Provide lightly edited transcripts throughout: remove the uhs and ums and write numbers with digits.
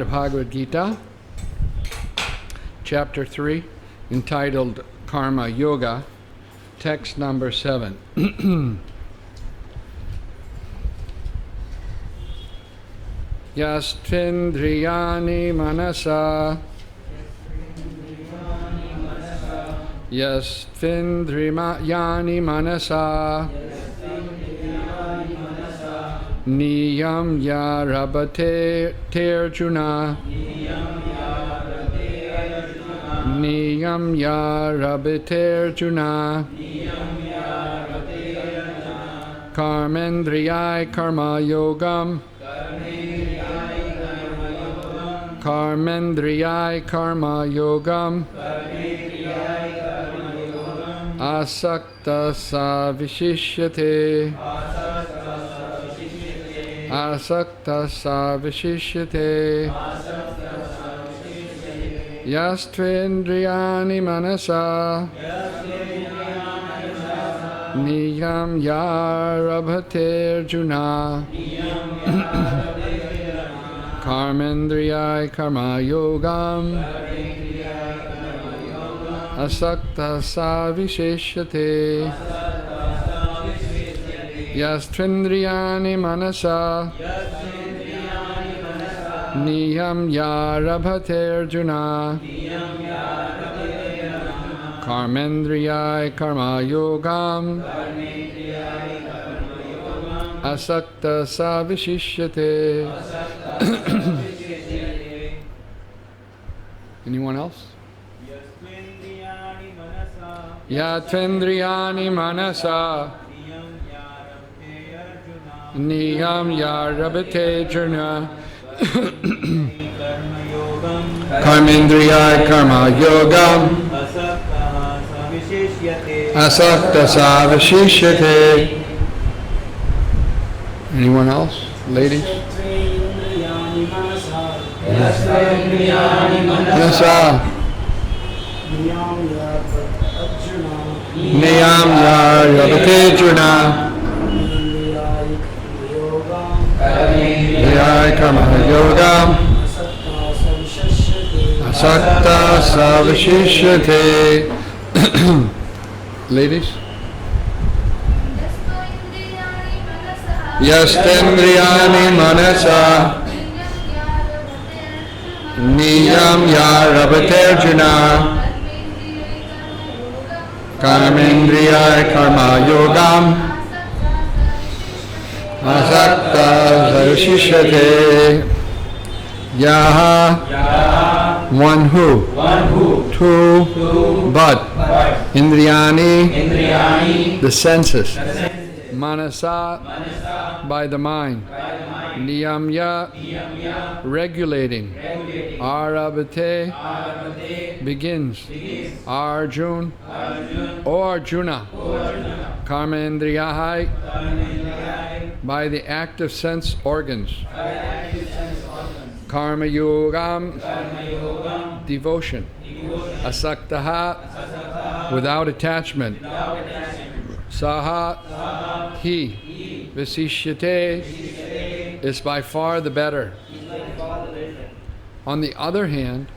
Bhagavad Gita, Chapter 3, entitled Karma Yoga, text number 7. Yastvindriyani manasa Yastvindriyani manasa Niyam yarabate terjuna Niyam yarabate terjuna Karmendriyai karma yogam Karmendriyai karma yogam Asakta sa vishishyate Asakta sa vishishyate Yastvindriyani manasa Niyam yarabhate arjuna Karmendriyai karma yogam Asakta sa vishishyate Yastvindriyani manasa Niyam yarabhate arjuna Karmendriyai karma yogam Asakta sa vishishyate. Anyone else? Yatvendriyani manasa Niyam yarabhate arjuna Karmendriyai karma yogam Asakta sa vishishyate. Anyone else? Ladies? Manasa Niyam yarabhate arjuna Karmendriyai karma yogam Asakta sa vishishyate. Ladies? Yastvindriyani manasa Niyam yarabhate arjuna Karmendriyai karma yogam Asakta sa vishishyate. Yaha, one who, two, but, Indriyani, the senses, Manasa, by the mind, Niyamya, regulating, Arabhate, begins, Arjun, O Arjuna, Karmendriyai, by the active sense organs, Karma yogam, devotion, Asaktaha, without attachment, Saha, he, Visishyate, is by far the better. On the other hand,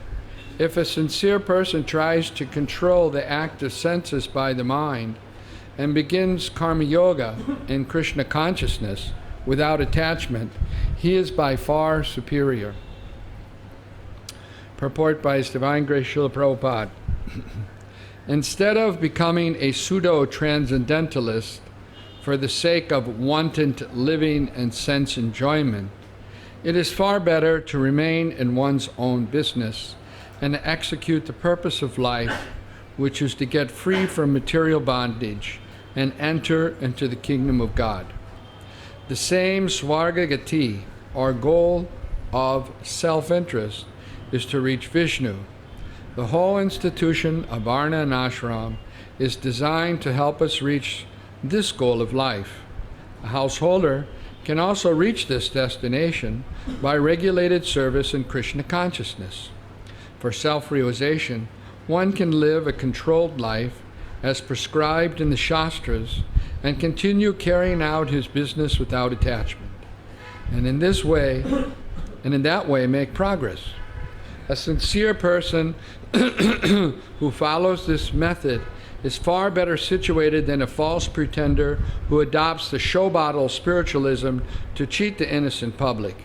if a sincere person tries to control the active senses by the mind and begins karma yoga in Krishna consciousness without attachment, he is by far superior. Purport by His Divine Grace Srila Prabhupada. Instead of becoming a pseudo-transcendentalist for the sake of wanton living and sense enjoyment, it is far better to remain in one's own business and execute the purpose of life, which is to get free from material bondage and enter into the kingdom of God. The same Swargagati, or goal of self-interest, is to reach Vishnu. The whole institution of Varna and Ashram is designed to help us reach this goal of life. A householder can also reach this destination by regulated service in Krishna consciousness. For self-realization, one can live a controlled life as prescribed in the Shastras and continue carrying out his business without attachment. And in this way, and in that way make progress. A sincere person who follows this method is far better situated than a false pretender who adopts the show bottle spiritualism to cheat the innocent public.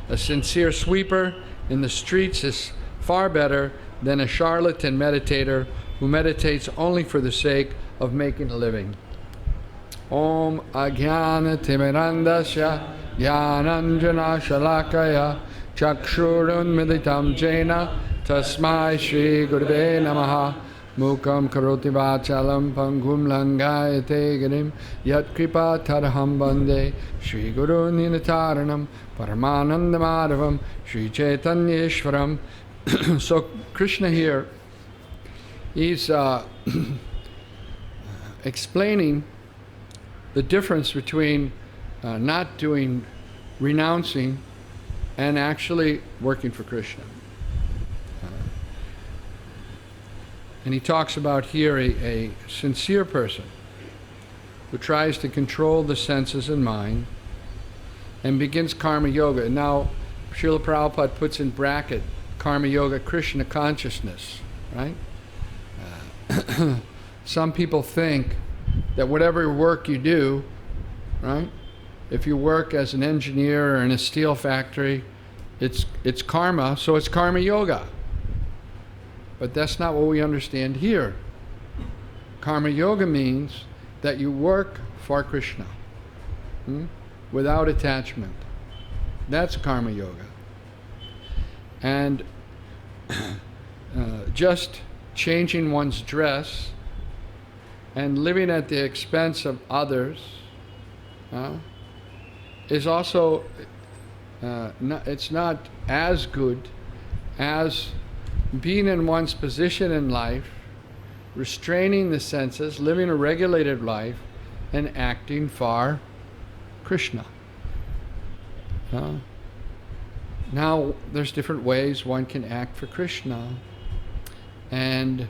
A sincere sweeper in the streets is far better than a charlatan meditator who meditates only for the sake of making a living. Om Ajnana Timirandasya Jnananjana Shalakaya Chakshurun Militam Jena Tasmai Shri Gurave Namaha Mukam Karoti Vachalam Pangum Langayate Girim Yat Kripa Taraham Bande Shri Guru Ninataranam Paramananda Madhavam Shri Chaitanya Ishvaram. So Krishna here, he's explaining the difference between not doing renouncing and actually working for Krishna. And he talks about here a sincere person who tries to control the senses and mind and begins karma yoga. And now Srila Prabhupada puts in bracket karma yoga, Krishna consciousness, right? Some people think that whatever work you do, right? If you work as an engineer or in a steel factory, it's karma, so it's karma yoga. But that's not what we understand here. Karma yoga means that you work for Krishna, without attachment. That's karma yoga. And just changing one's dress and living at the expense of others is also, it's not as good as being in one's position in life, restraining the senses, living a regulated life, and acting for Krishna. Now, there's different ways one can act for Krishna, and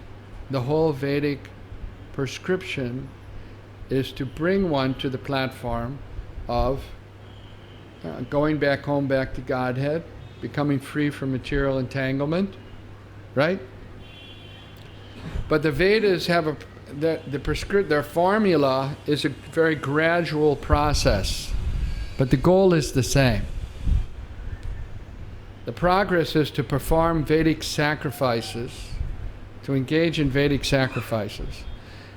the whole Vedic prescription is to bring one to the platform of going back home, back to Godhead, becoming free from material entanglement, right? But the Vedas have their formula is a very gradual process, but the goal is the same. The progress is to perform Vedic sacrifices, to engage in Vedic sacrifices.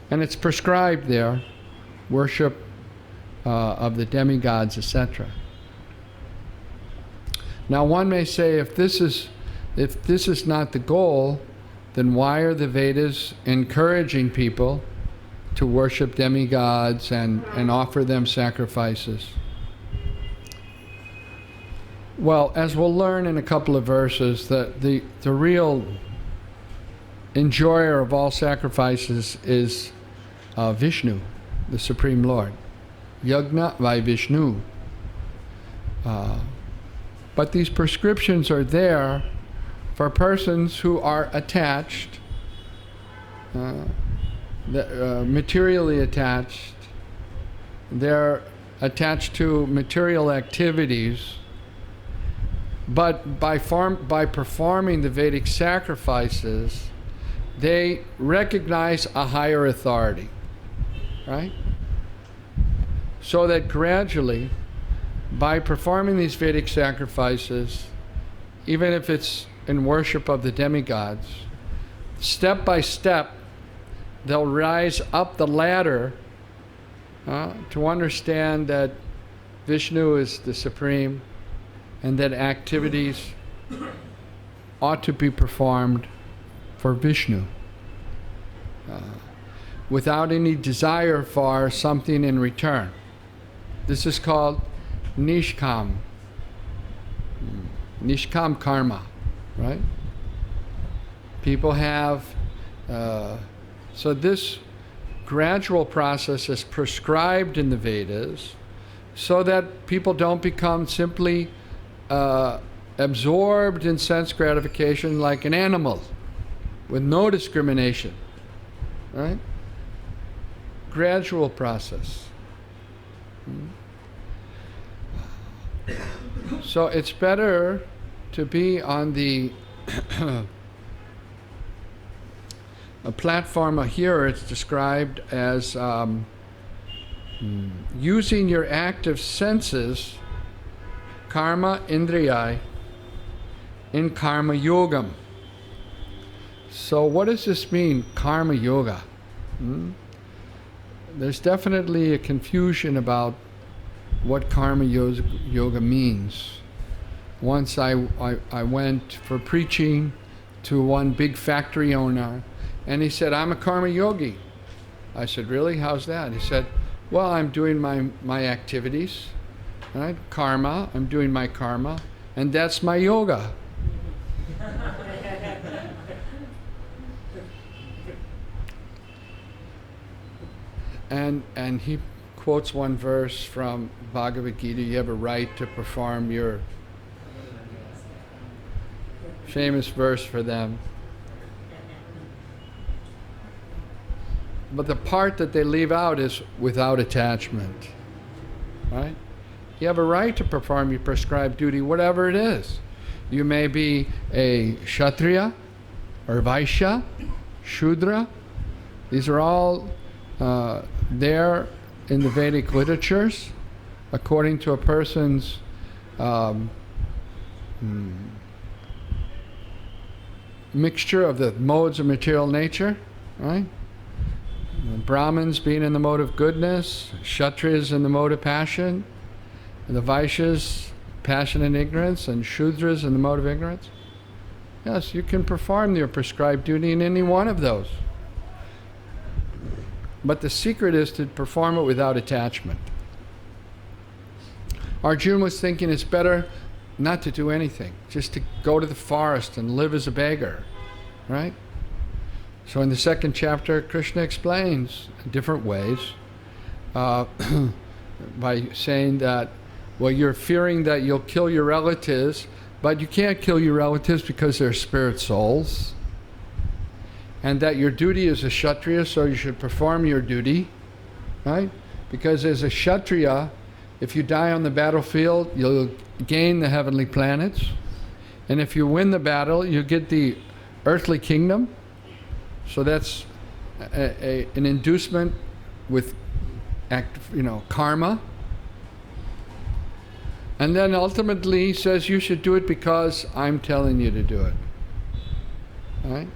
And it's prescribed there, worship of the demigods, etc. Now one may say, if this is not the goal, then why are the Vedas encouraging people to worship demigods and offer them sacrifices? Well, as we'll learn in a couple of verses, the real enjoyer of all sacrifices is Vishnu, the Supreme Lord. Yagna vai Vishnu. But these prescriptions are there for persons who are attached, materially attached. They're attached to material activities, but by performing the Vedic sacrifices, they recognize a higher authority, right? So that gradually, by performing these Vedic sacrifices, even if it's in worship of the demigods, step by step, they'll rise up the ladder to understand that Vishnu is the supreme and that activities ought to be performed for Vishnu without any desire for something in return. This is called Nishkam karma, right? People have, so this gradual process is prescribed in the Vedas so that people don't become simply absorbed in sense gratification like an animal with no discrimination, right? Gradual process. So it's better to be on the a platform here, it's described as using your active senses, karma indriyai, in karma yogam. So what does this mean, karma yoga? There's definitely a confusion about what karma yoga means. Once I went for preaching to one big factory owner, and he said, I'm a karma yogi. I said, really? How's that? He said, well, I'm doing my activities, right? Karma, I'm doing my karma, and that's my yoga. And he quotes one verse from Bhagavad Gita, you have a right to perform your famous verse for them. But the part that they leave out is without attachment, right? You have a right to perform your prescribed duty, whatever it is. You may be a Kshatriya or Vaishya, Shudra. These are all there in the Vedic literatures, according to a person's mixture of the modes of material nature, right? The Brahmins being in the mode of goodness, Kshatriyas in the mode of passion, and the Vaishyas, passion and ignorance, and Shudras in the mode of ignorance. Yes, you can perform your prescribed duty in any one of those. But the secret is to perform it without attachment. Arjuna was thinking it's better not to do anything, just to go to the forest and live as a beggar, right? So in the second chapter, Krishna explains in different ways by saying that, well, you're fearing that you'll kill your relatives, but you can't kill your relatives because they're spirit souls. And that your duty is a Kshatriya, so you should perform your duty, right? Because as a Kshatriya, if you die on the battlefield, you'll gain the heavenly planets. And if you win the battle, you get the earthly kingdom. So that's an inducement with karma. And then ultimately he says you should do it because I'm telling you to do it. Right?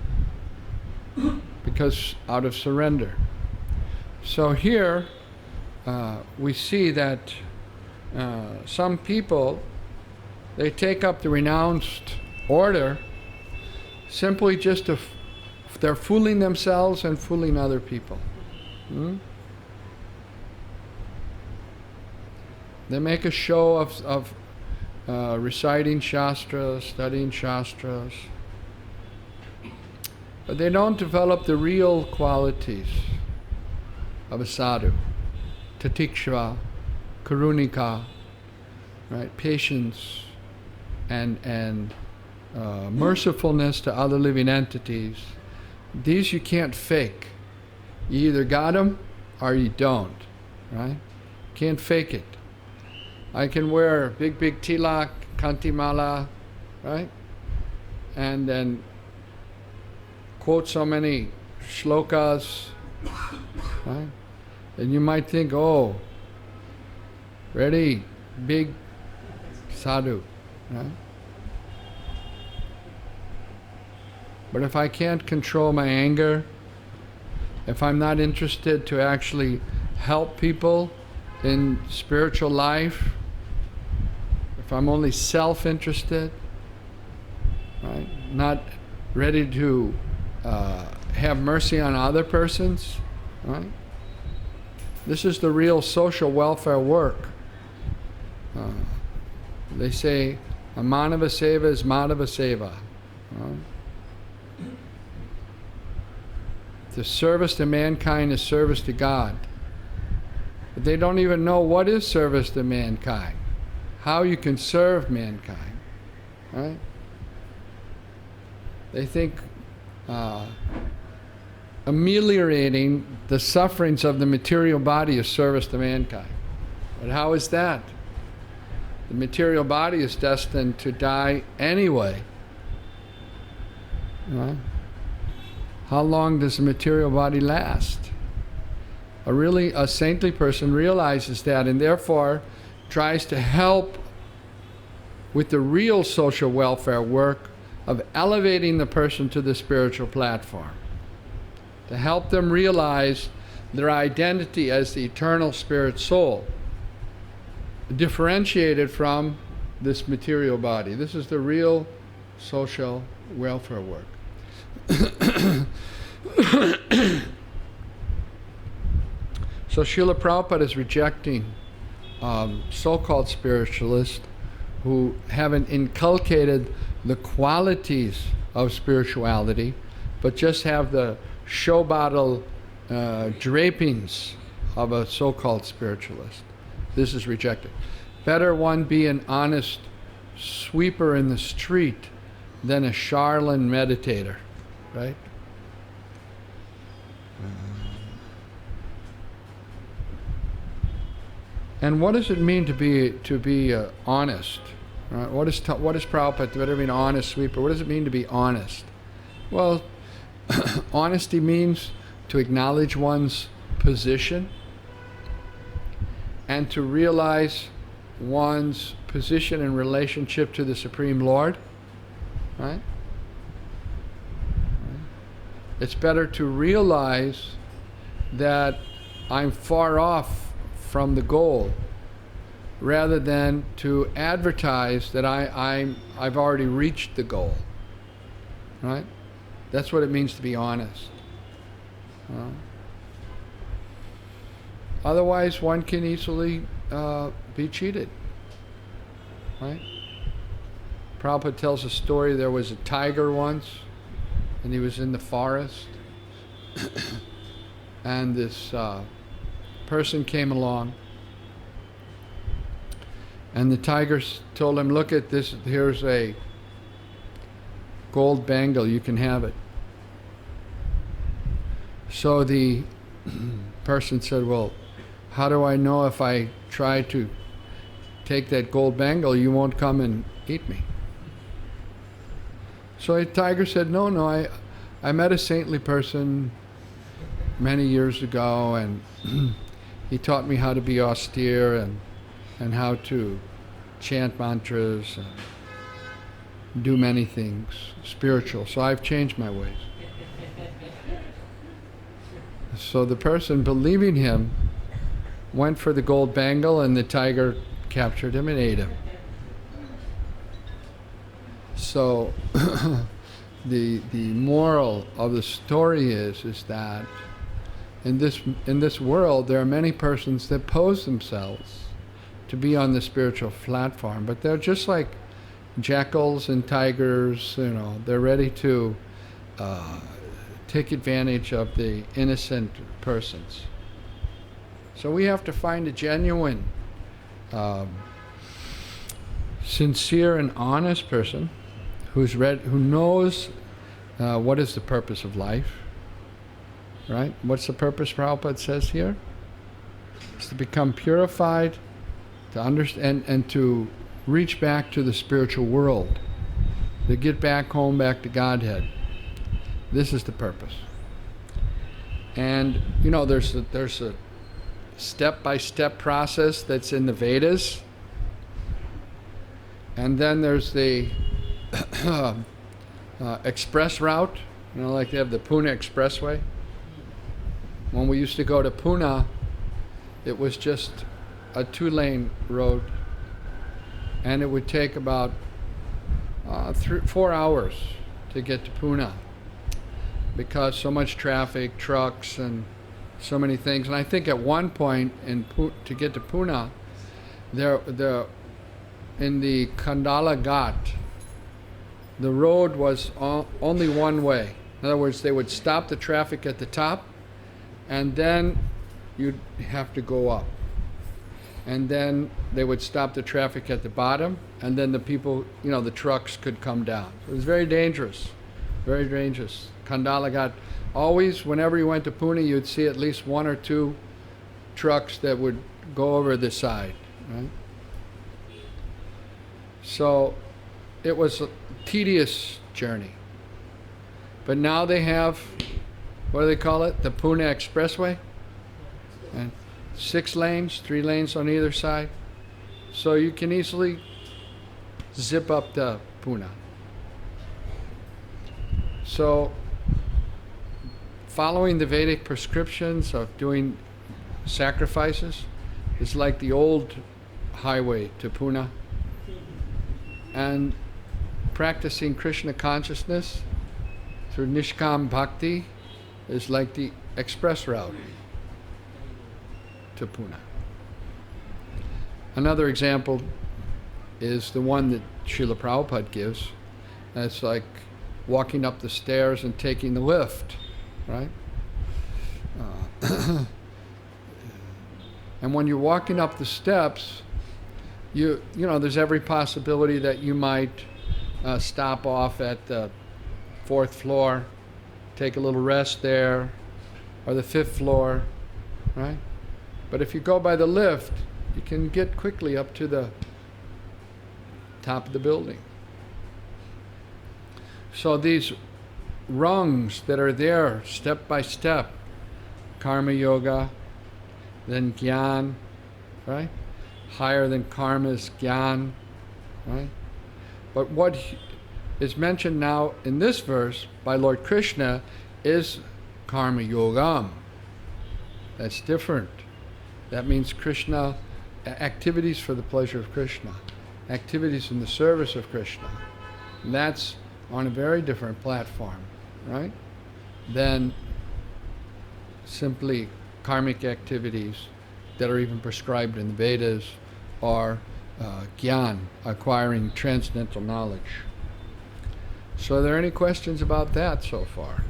Because out of surrender. So here we see that some people, they take up the renounced order simply just to they're fooling themselves and fooling other people. They make a show of reciting Shastras, studying Shastras, but they don't develop the real qualities of a sadhu. Tatiksha, karunika, right? Patience and mercifulness to other living entities. These you can't fake. You either got them or you don't, right? Can't fake it. I can wear big tilak, kantimala, right? And then quote so many shlokas, right? And you might think, oh, ready, big sadhu, right? But if I can't control my anger, if I'm not interested to actually help people in spiritual life, if I'm only self-interested, right, not ready to have mercy on other persons, right? This is the real social welfare work. They say, a manava seva is madhava seva. Right? The service to mankind is service to God. But they don't even know what is service to mankind, how you can serve mankind, right? They think ameliorating the sufferings of the material body is service to mankind. But how is that? The material body is destined to die anyway. Right? How long does the material body last? A saintly person realizes that, and therefore tries to help with the real social welfare work of elevating the person to the spiritual platform, to help them realize their identity as the eternal spirit soul, differentiated from this material body. This is the real social welfare work. So Srila Prabhupada is rejecting so-called spiritualists who haven't inculcated the qualities of spirituality, but just have the show bottle drapings of a so-called spiritualist. This is rejected. Better one be an honest sweeper in the street than a Charlatan meditator, right? And what does it mean to be honest? Right? What is Prabhupada? Better be an honest sweeper. What does it mean to be honest? Well, honesty means to acknowledge one's position and to realize one's position in relationship to the Supreme Lord. Right? It's better to realize that I'm far off from the goal, rather than to advertise that I've already reached the goal. Right? That's what it means to be honest. Otherwise, one can easily be cheated. Right? Prabhupada tells a story. There was a tiger once, and he was in the forest, and this person came along, and the tiger told him, "Look at this, here's a gold bangle, you can have it." So the person said, "Well, how do I know if I try to take that gold bangle, you won't come and eat me?" So the tiger said, no, I met a saintly person many years ago, and he taught me how to be austere and how to chant mantras and do many things spiritual. So I've changed my ways. So the person, believing him, went for the gold bangle, and the tiger captured him and ate him. So the moral of the story is that in this world there are many persons that pose themselves to be on the spiritual platform, but they're just like jackals and tigers. They're ready to take advantage of the innocent persons. So we have to find a genuine, sincere and honest person who knows what is the purpose of life. Right? What's the purpose, Prabhupada says here? It's to become purified, to understand, and to reach back to the spiritual world, to get back home, back to Godhead. This is the purpose. And there's a step-by-step process that's in the Vedas, and then there's the express route. Like they have the Pune Expressway. When we used to go to Pune, it was just a 2-lane road, and it would take about 4 hours to get to Pune because so much traffic, trucks, and so many things. And I think at one point to get to Pune, in the Khandala Ghat, the road was only one way. In other words, they would stop the traffic at the top, and then you'd have to go up. And then they would stop the traffic at the bottom, and then the people, the trucks could come down. It was very dangerous, very dangerous. Khandala Ghat, always, whenever you went to Pune, you'd see at least 1 or 2 trucks that would go over the side, right? So it was a tedious journey. But now they have, what do they call it? The Pune Expressway? And 6 lanes, 3 lanes on either side. So you can easily zip up to Pune. So following the Vedic prescriptions of doing sacrifices is like the old highway to Pune. And practicing Krishna consciousness through Nishkam Bhakti is like the express route to Pune. Another example is the one that Srila Prabhupada gives. It's like walking up the stairs and taking the lift, right? And when you're walking up the steps, you know, there's every possibility that you might stop off at the 4th floor, take a little rest there, or the 5th floor, right? But if you go by the lift, you can get quickly up to the top of the building. So these rungs that are there, step by step, karma yoga, then gyan, right? Higher than karma is gyan, right? But what is mentioned now in this verse by Lord Krishna is karma yogam. That's different. That means Krishna, activities for the pleasure of Krishna, activities in the service of Krishna. And that's on a very different platform, right? Than simply karmic activities that are even prescribed in the Vedas or gyan, acquiring transcendental knowledge. So are there any questions about that so far?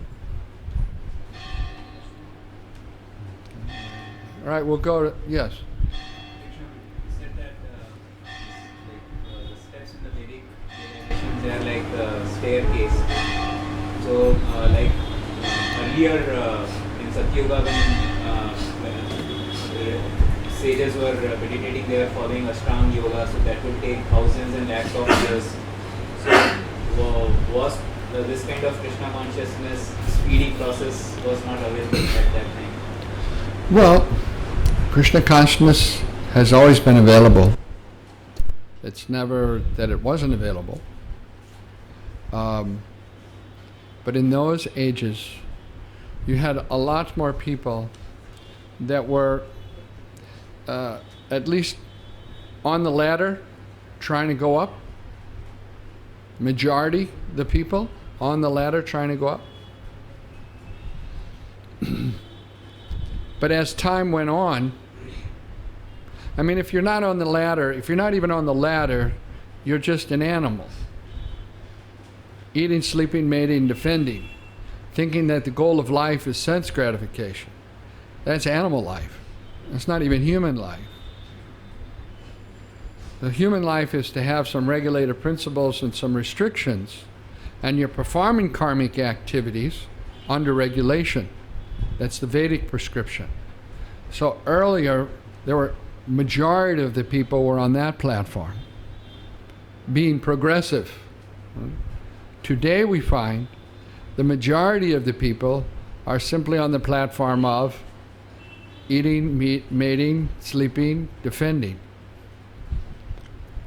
All right, we'll go to, yes. You said that the steps in the Vedic realizations, they are like staircase. So like earlier in Satyuga when sages were meditating, they were following Ashtanga yoga, so that would take thousands and lakhs of years. So was this kind of Krishna consciousness speedy process was not available at that time? Well, Krishna consciousness has always been available. It's never that it wasn't available. But in those ages, you had a lot more people that were at least on the ladder trying to go up. Majority, the people on the ladder trying to go up. But as time went on, I mean, if you're not on the ladder, if you're not even on the ladder, you're just an animal. Eating, sleeping, mating, defending. Thinking that the goal of life is sense gratification. That's animal life. That's not even human life. The human life is to have some regulative principles and some restrictions, and you're performing karmic activities under regulation. That's the Vedic prescription. So earlier, there were majority of the people were on that platform, being progressive. Today we find the majority of the people are simply on the platform of eating, mating, sleeping, defending.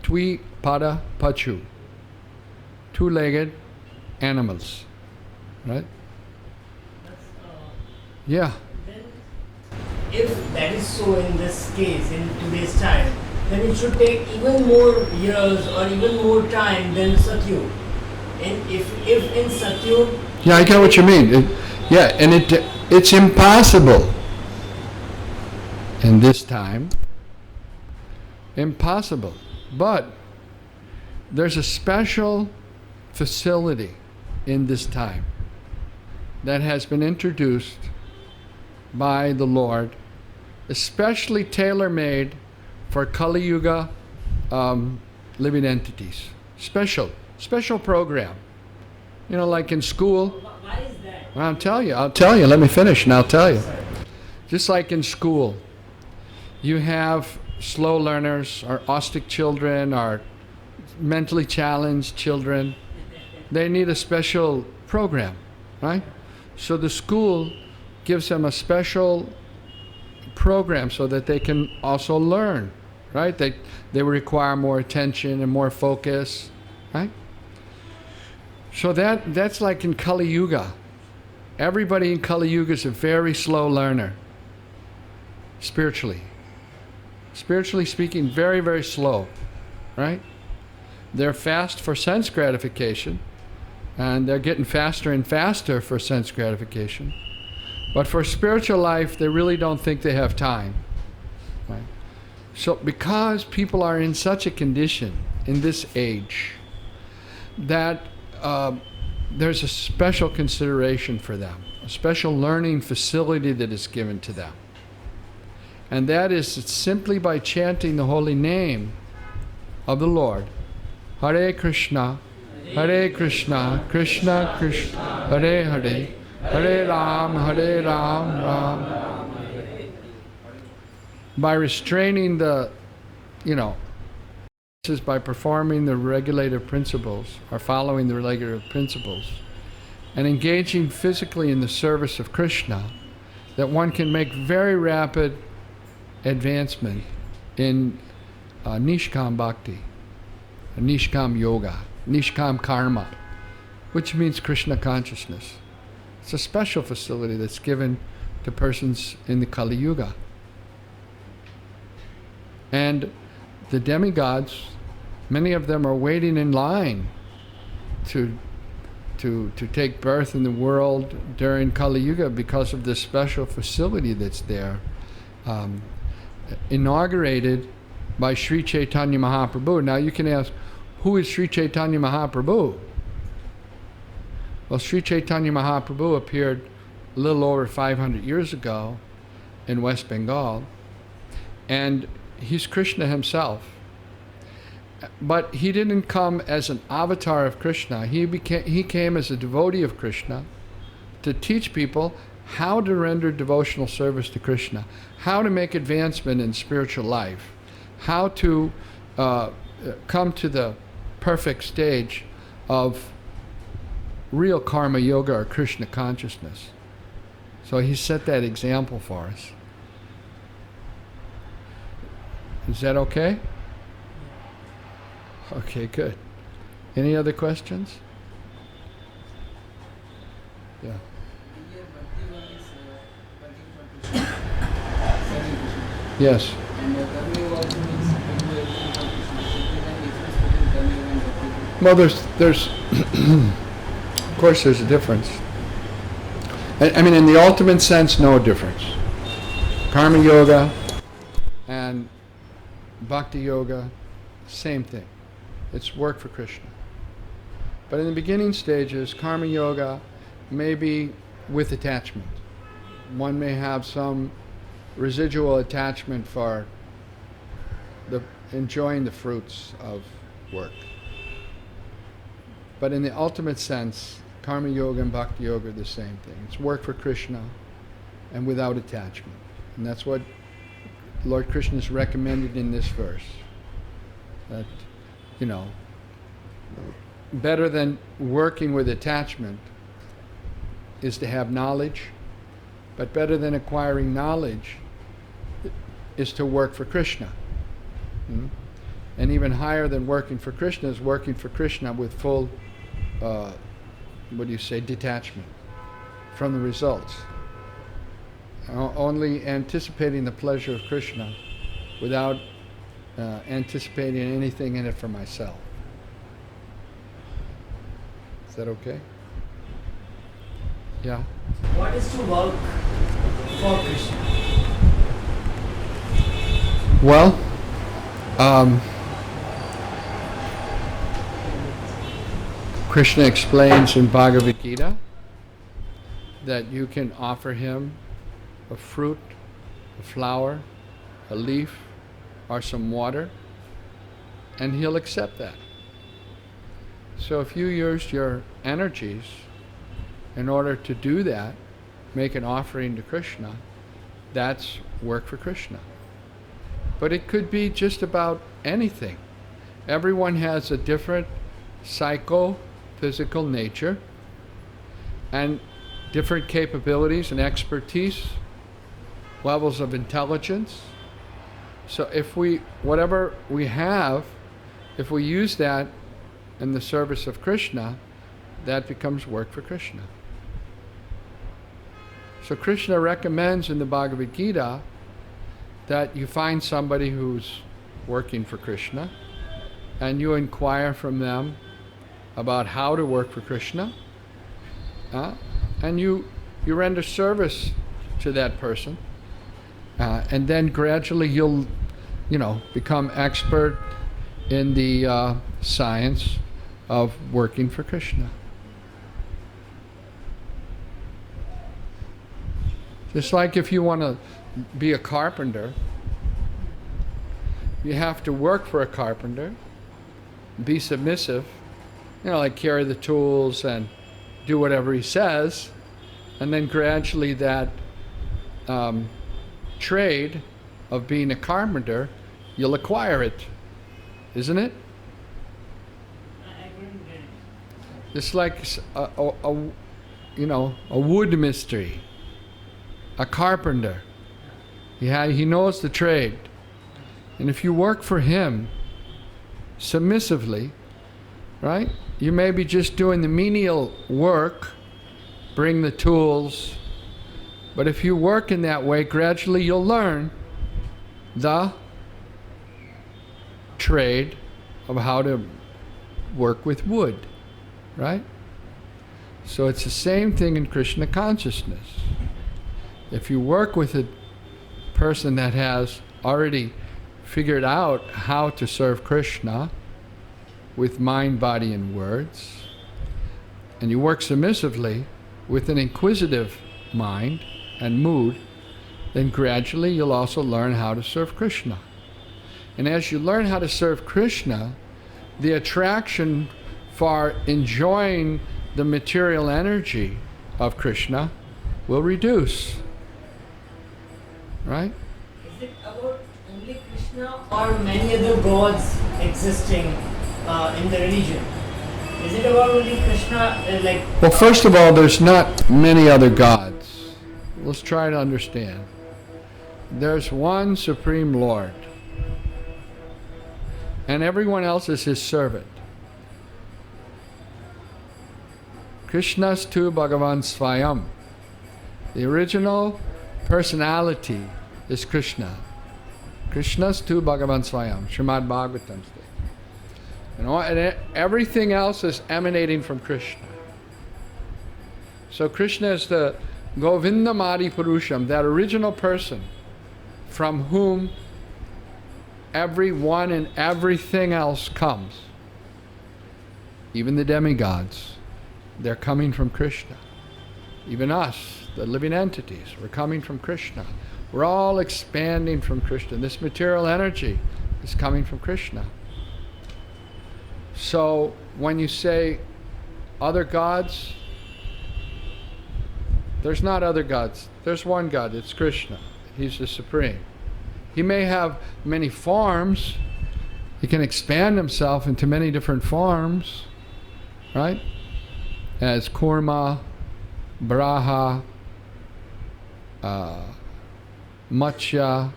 Twi pada pachu. 2-legged animals. Right? Yeah. Then, if that is so in this case, in today's time, then it should take even more years or even more time than Satyug. And if in Satyug... Yeah, I get what you mean. It's impossible in this time. Impossible. But there's a special facility in this time that has been introduced by the Lord, especially tailor-made for Kali Yuga living entities. Special program. You know, like in school. Why is that? Well, I'll tell you. Let me finish and I'll tell you. Just like in school, you have slow learners or austic children or mentally challenged children, they need a special program, right? So the school gives them a special program so that they can also learn, right? They require more attention and more focus, right? So that's like in Kali Yuga. Everybody in Kali Yuga is a very slow learner, spiritually. Spiritually speaking, very, very slow, right? They're fast for sense gratification, and they're getting faster and faster for sense gratification. But for spiritual life, they really don't think they have time, right? So because people are in such a condition in this age that there's a special consideration for them, a special learning facility that is given to them. And that is simply by chanting the holy name of the Lord. Hare Krishna, Krishna Krishna, Hare Hare, Hare Ram, Ram Ram. By restraining this is by performing the regulative principles, or following the regulative principles, and engaging physically in the service of Krishna, that one can make very rapid advancement in Nishkam Bhakti, Nishkam Yoga, Nishkam Karma, which means Krishna consciousness. It's a special facility that's given to persons in the Kali Yuga. And the demigods, many of them are waiting in line to take birth in the world during Kali Yuga because of this special facility that's there, inaugurated by Sri Chaitanya Mahaprabhu. Now you can ask, who is Sri Chaitanya Mahaprabhu? Well, Sri Chaitanya Mahaprabhu appeared a little over 500 years ago in West Bengal, and he's Krishna himself. But he didn't come as an avatar of Krishna. He came as a devotee of Krishna to teach people how to render devotional service to Krishna, how to make advancement in spiritual life, how to come to the perfect stage of real karma yoga or Krishna consciousness. So he set that example for us. Is that okay? Okay, good. Any other questions? Yeah. Yes. Well, there's of course there's a difference. I mean, in the ultimate sense, no difference. Karma yoga and bhakti yoga, same thing. It's work for Krishna. But in the beginning stages, karma yoga may be with attachment. One may have some residual attachment for enjoying the fruits of work. But in the ultimate sense, karma yoga and bhakti yoga are the same thing. It's work for Krishna and without attachment. And that's what Lord Krishna has recommended in this verse. That, better than working with attachment is to have knowledge, but better than acquiring knowledge is to work for Krishna. And even higher than working for Krishna is working for Krishna with full, detachment from the results. Only anticipating the pleasure of Krishna without anticipating anything in it for myself. Is that okay? Yeah? What is to work for Krishna? Well, Krishna explains in Bhagavad Gita that you can offer him a fruit, a flower, a leaf, or some water, and he'll accept that. So if you use your energies in order to do that, make an offering to Krishna, that's work for Krishna. But it could be just about anything. Everyone has a different psycho-physical nature and different capabilities and expertise, levels of intelligence. So if whatever we have, if we use that in the service of Krishna, that becomes work for Krishna. So Krishna recommends in the Bhagavad Gita that you find somebody who's working for Krishna and you inquire from them about how to work for Krishna, and you render service to that person, and then gradually you'll become expert in the science of working for Krishna. Just like if you want to be a carpenter, you have to work for a carpenter, be submissive, like carry the tools and do whatever he says, and then gradually that trade of being a carpenter, you'll acquire it, isn't it? I couldn't get it. It's like a wood mystery, a carpenter. He knows the trade. And if you work for him submissively, right? You may be just doing the menial work, bring the tools, but if you work in that way, gradually you'll learn the trade of how to work with wood, right? So it's the same thing in Krishna consciousness. If you work with a person that has already figured out how to serve Krishna with mind, body, and words, and you work submissively with an inquisitive mind and mood, then gradually you'll also learn how to serve Krishna. And as you learn how to serve Krishna, the attraction for enjoying the material energy of Krishna will reduce. Right? Is it about only Krishna or many other gods existing in the religion? Is it about only Krishna? Well, first of all, there's not many other gods. Let's try to understand. There's one Supreme Lord, and everyone else is his servant. Krishnastu Bhagavan Svayam. The original personality is Krishna. Krishnastu Bhagavan Svayam. Srimad Bhagavatam states. And everything else is emanating from Krishna. So Krishna is the Govindamadi Purusham, that original person from whom everyone and everything else comes. Even the demigods, they're coming from Krishna. Even us, the living entities, we're coming from Krishna. We're all expanding from Krishna. This material energy is coming from Krishna. So when you say other gods, there's not other gods. There's one God, it's Krishna. He's the Supreme. He may have many forms. He can expand himself into many different forms, right? As Kurma, Braha, Matsya,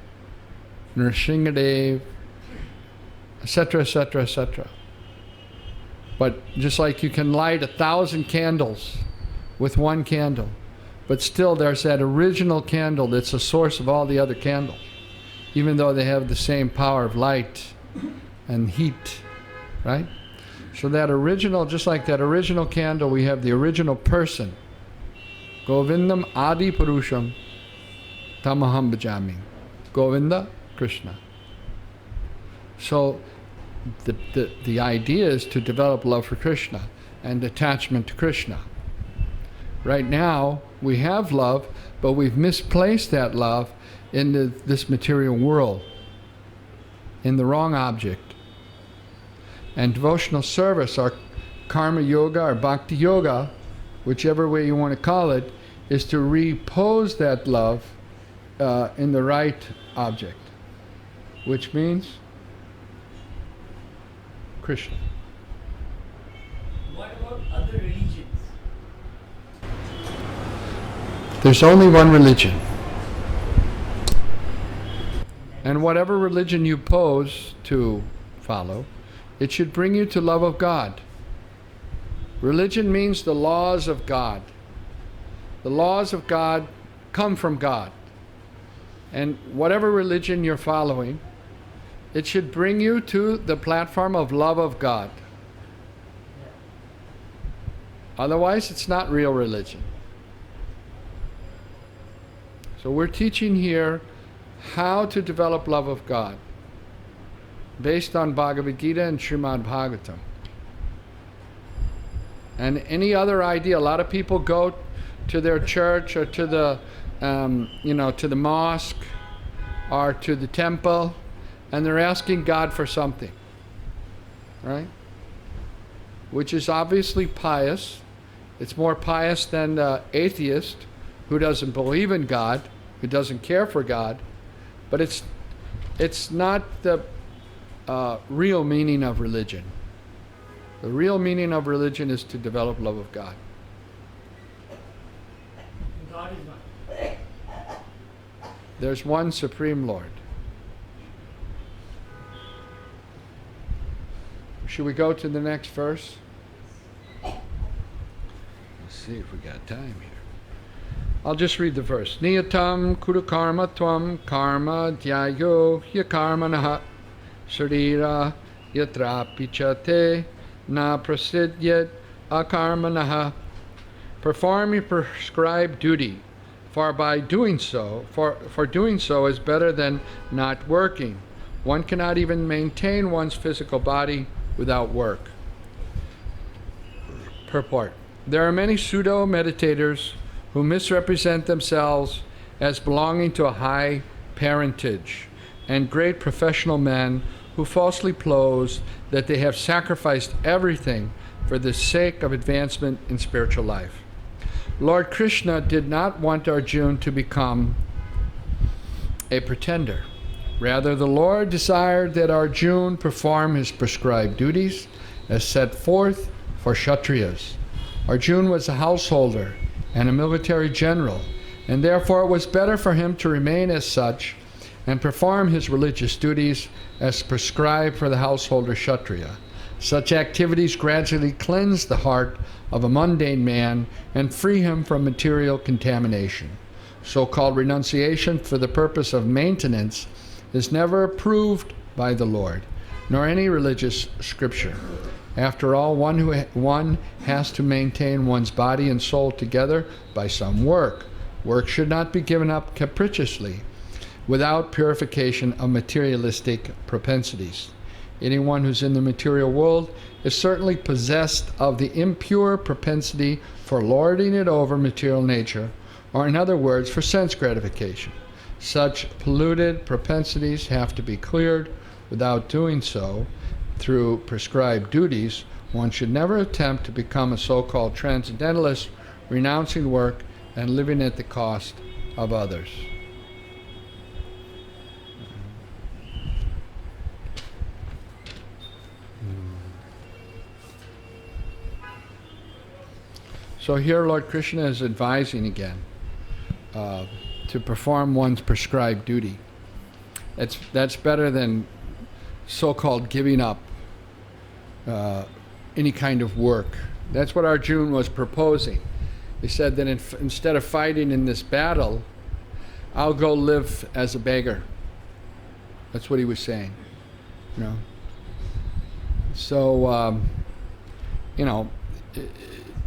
Nrsingadev, etc., etc., etc. But just like you can light 1,000 candles with one candle, but still there's that original candle that's the source of all the other candles, even though they have the same power of light and heat, right? So that original, just like that original candle, we have the original person. Govindam Adi Purusham Tamaham Bhajami. Govinda, Krishna. So the idea is to develop love for Krishna and attachment to Krishna. Right now, we have love, but we've misplaced that love in this material world, in the wrong object. And devotional service, or karma yoga or bhakti yoga, whichever way you want to call it, is to repose that love in the right object, which means Krishna. What about other religions? There's only one religion. And whatever religion you pose to follow, it should bring you to love of God. Religion means the laws of God. The laws of God come from God. And whatever religion you're following, it should bring you to the platform of love of God. Otherwise, it's not real religion. So we're teaching here how to develop love of God based on Bhagavad Gita and Srimad Bhagavatam. And any other idea, a lot of people go to their church or to the, to the mosque or to the temple, and they're asking God for something, right? Which is obviously pious. It's more pious than the atheist who doesn't believe in God, who doesn't care for God, but it's not the real meaning of religion. The real meaning of religion is to develop love of God. God is one. There's one Supreme Lord. Should we go to the next verse? Let's see if we got time here. I'll just read the verse. Niyatam kudu karma tvam karma dhyayo hyakarmanaha sarira yatrapi chate na prasidyat akarmanaha. Perform your prescribed duty, for doing so is better than not working. One cannot even maintain one's physical body without work. Purport. There are many pseudo-meditators who misrepresent themselves as belonging to a high parentage, and great professional men who falsely pose that they have sacrificed everything for the sake of advancement in spiritual life. Lord Krishna did not want Arjuna to become a pretender. Rather, the Lord desired that Arjuna perform his prescribed duties as set forth for Kshatriyas. Arjuna was a householder and a military general, and therefore it was better for him to remain as such and perform his religious duties as prescribed for the householder Kshatriya. Such activities gradually cleanse the heart of a mundane man and free him from material contamination. So-called renunciation for the purpose of maintenance is never approved by the Lord, nor any religious scripture. After all, one has to maintain one's body and soul together by some work. Work should not be given up capriciously, without purification of materialistic propensities. Anyone who's in the material world is certainly possessed of the impure propensity for lording it over material nature, or in other words, for sense gratification. Such polluted propensities have to be cleared. Without doing so through prescribed duties, one should never attempt to become a so-called transcendentalist, renouncing work and living at the cost of others. So here Lord Krishna is advising again to perform one's prescribed duty. That's better than so-called giving up any kind of work. That's what Arjuna was proposing. He said that instead of fighting in this battle, I'll go live as a beggar. That's what he was saying. You know. So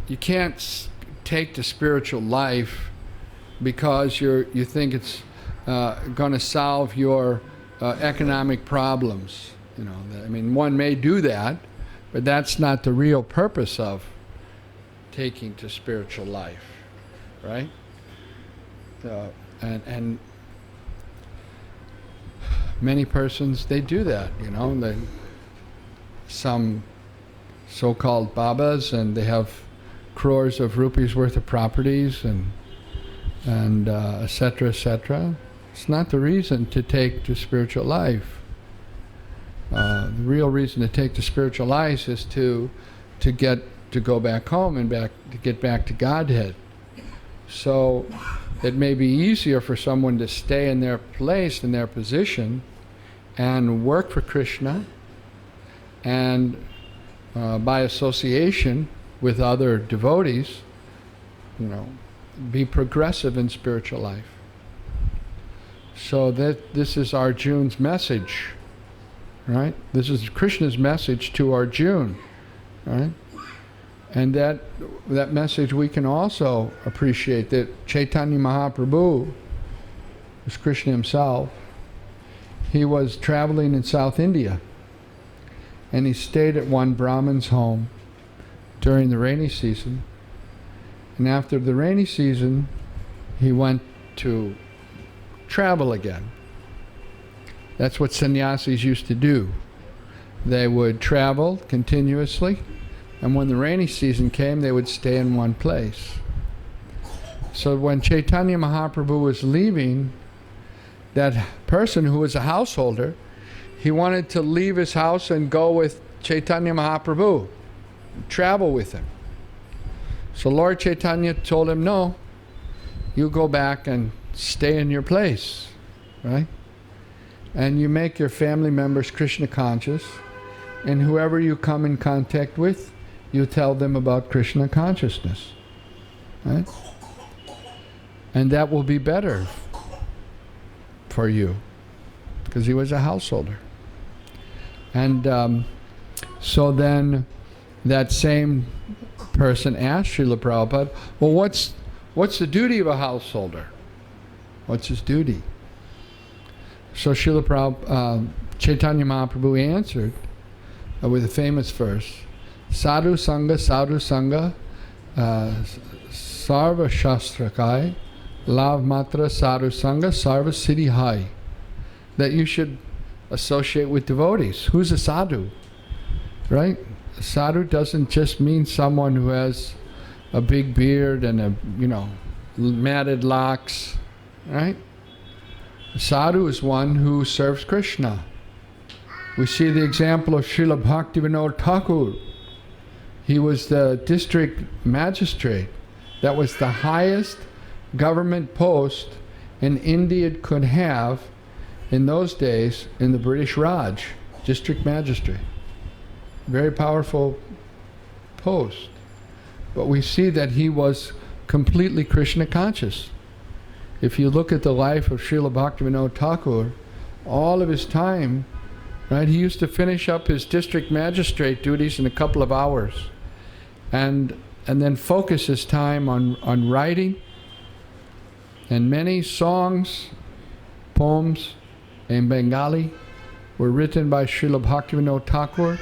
you can't take the spiritual life because you think it's going to solve your economic problems. One may do that, but that's not the real purpose of taking to spiritual life, right? And many persons, they do that. Some so-called babas, and they have crores of rupees worth of properties and et cetera, et cetera. It's not the reason to take to spiritual life. The real reason to take the spiritual ice is to go back home and to get back to Godhead. So it may be easier for someone to stay in their place, in their position, and work for Krishna, and by association with other devotees, be progressive in spiritual life. So this is Arjuna's message, right? This is Krishna's message to Arjuna, right? And that message we can also appreciate, that Chaitanya Mahaprabhu, who's Krishna himself, he was traveling in South India, and he stayed at one Brahmin's home during the rainy season. And after the rainy season, he went to travel again. That's what sannyasis used to do. They would travel continuously, and when the rainy season came, they would stay in one place. So when Chaitanya Mahaprabhu was leaving, that person who was a householder, he wanted to leave his house and go with Chaitanya Mahaprabhu, travel with him. So Lord Chaitanya told him, no, you go back and stay in your place, right? And you make your family members Krishna conscious, and whoever you come in contact with, you tell them about Krishna consciousness, right? And that will be better for you, because he was a householder. And so then that same person asked Srila Prabhupada, well, what's the duty of a householder? What's his duty? So Srila Prabhupada, Chaitanya Mahaprabhu answered with a famous verse, Sadhu Sangha, Sarva Shastrakai, Lav Matra Sadhu Sangha, Sarva Siddhi Hai. That you should associate with devotees. Who's a sadhu? Right? A sadhu doesn't just mean someone who has a big beard and matted locks, right? A sadhu is one who serves Krishna. We see the example of Srila Bhaktivinoda Thakur. He was the district magistrate. That was the highest government post an Indian could have in those days in the British Raj, district magistrate. Very powerful post. But we see that he was completely Krishna conscious. If you look at the life of Srila Bhaktivinoda Thakur, all of his time, right, he used to finish up his district magistrate duties in a couple of hours, and then focus his time on writing. And many songs, poems in Bengali were written by Srila Bhaktivinoda Thakur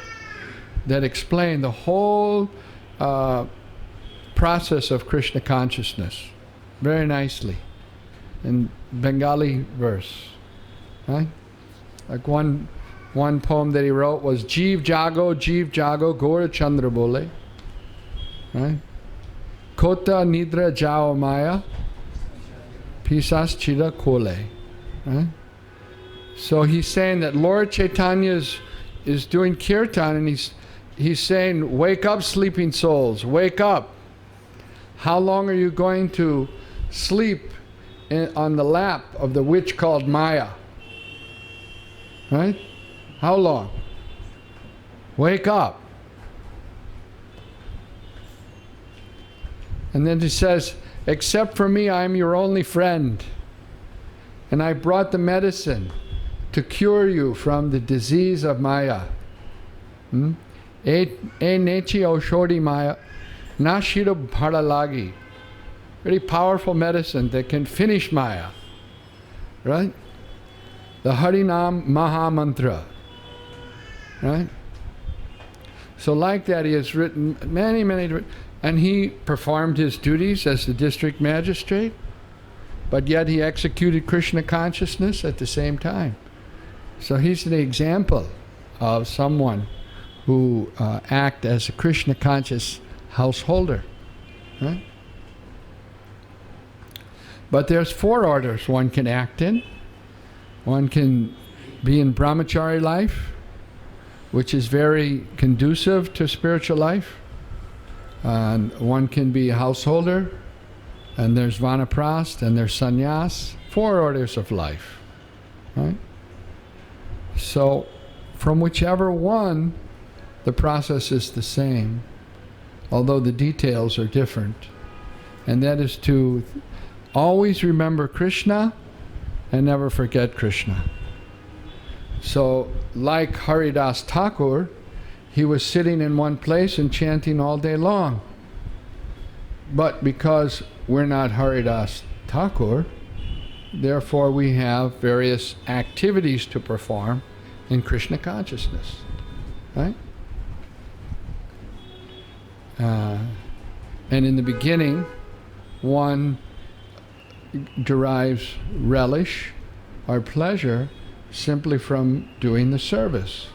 that explain the whole process of Krishna consciousness very nicely in Bengali verse, right? Like one poem that he wrote was Jeev Jago Gaura Chandra Bole, right? Kota Nidra Jao Maya Pisas Chira Kole, right? So he's saying that Lord Chaitanya is doing kirtan, and he's saying, wake up, sleeping souls, wake up. How long are you going to sleep on the lap of the witch called Maya? Right? How long? Wake up. And then he says, except for me, I am your only friend. And I brought the medicine to cure you from the disease of Maya. E nechi oshodi Maya, nashira bharalagi. Very powerful medicine that can finish Maya. Right? The Harinam Maha Mantra. Right? So like that, he has written many, and he performed his duties as the district magistrate, but yet he executed Krishna consciousness at the same time. So he's an example of someone who act as a Krishna conscious householder. Right? But there's 4 orders one can act in. One can be in brahmachari life, which is very conducive to spiritual life. And one can be a householder, and there's Vanaprast, and there's Sannyas, 4 orders of life, right? So, from whichever one, the process is the same, although the details are different. And that is to always remember Krishna and never forget Krishna. So, like Haridas Thakur, he was sitting in one place and chanting all day long. But because we're not Haridas Thakur, therefore we have various activities to perform in Krishna consciousness, right? And in the beginning, one derives relish or pleasure simply from doing the service.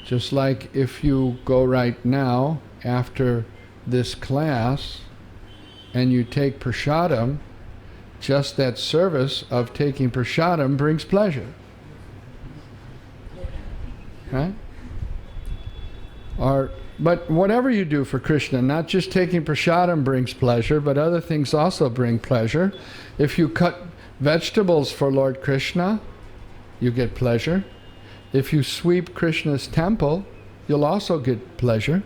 Just like if you go right now after this class and you take prasadam, just that service of taking prasadam brings pleasure, right? But whatever you do for Krishna, not just taking prasadam brings pleasure, but other things also bring pleasure. If you cut vegetables for Lord Krishna, you get pleasure. If you sweep Krishna's temple, you'll also get pleasure.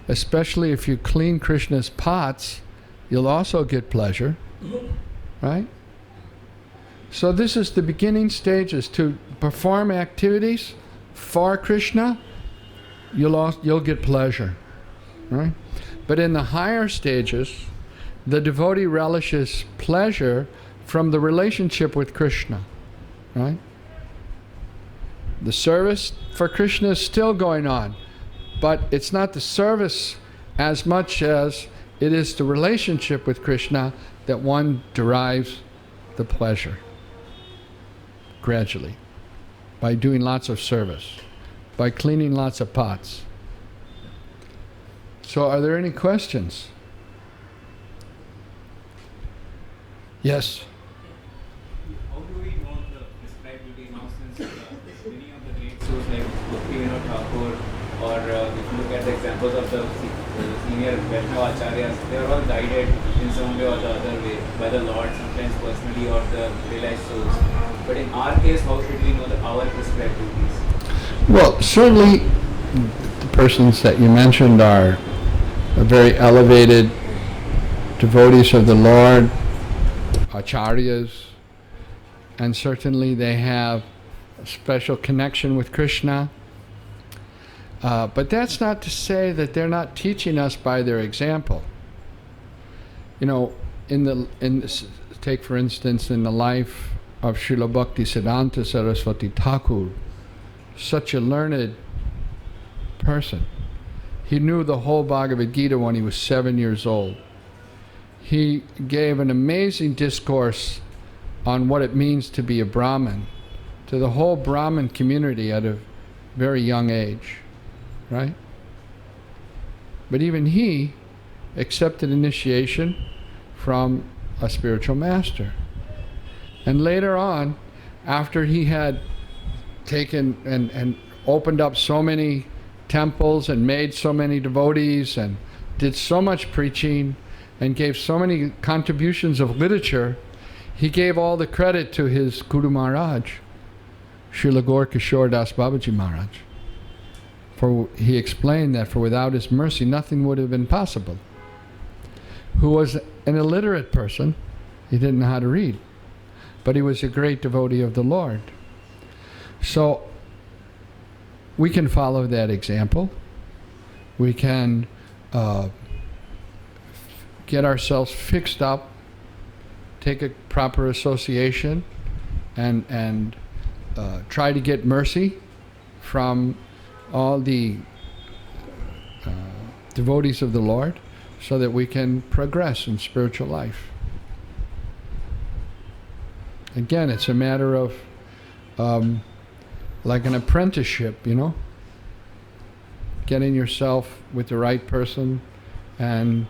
Especially if you clean Krishna's pots, you'll also get pleasure, right? So this is the beginning stages. To perform activities for Krishna, you'll get pleasure, right? But in the higher stages, the devotee relishes pleasure from the relationship with Krishna, right? The service for Krishna is still going on, but it's not the service as much as it is the relationship with Krishna that one derives the pleasure gradually by doing lots of service, by cleaning lots of pots. So are there any questions? Yes? How do we know the prescribability now, since many of the great souls like Bhakti Thakur, or if you look at the examples of the senior Vaishnava Acharyas, they are all guided in some way or the other way by the Lord, sometimes personally or the realized souls. But in our case, how should we know our prescribabilities? Well, certainly the persons that you mentioned are very elevated devotees of the Lord, acharyas, and certainly they have a special connection with Krishna. But that's not to say that they're not teaching us by their example. You know, take for instance in the life of Srila Bhakti Siddhanta Saraswati Thakur, such a learned person. He knew the whole Bhagavad Gita when he was 7 years old. He gave an amazing discourse on what it means to be a Brahmin to the whole Brahmin community at a very young age, right? But even he accepted initiation from a spiritual master. And later on, after he had taken and opened up so many temples and made so many devotees and did so much preaching and gave so many contributions of literature, he gave all the credit to his Guru Maharaj, Srila Gaur Kishore Das Babaji Maharaj. For he explained that for without his mercy nothing would have been possible. Who was an illiterate person, he didn't know how to read, but he was a great devotee of the Lord. So we can follow that example. We can get ourselves fixed up, take a proper association, and try to get mercy from all the devotees of the Lord so that we can progress in spiritual life. Again, it's a matter of like an apprenticeship, you know, getting yourself with the right person and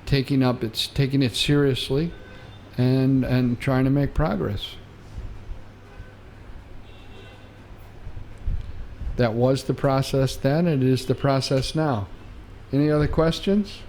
taking it seriously and trying to make progress. That was the process then, and it is the process now. Any other questions?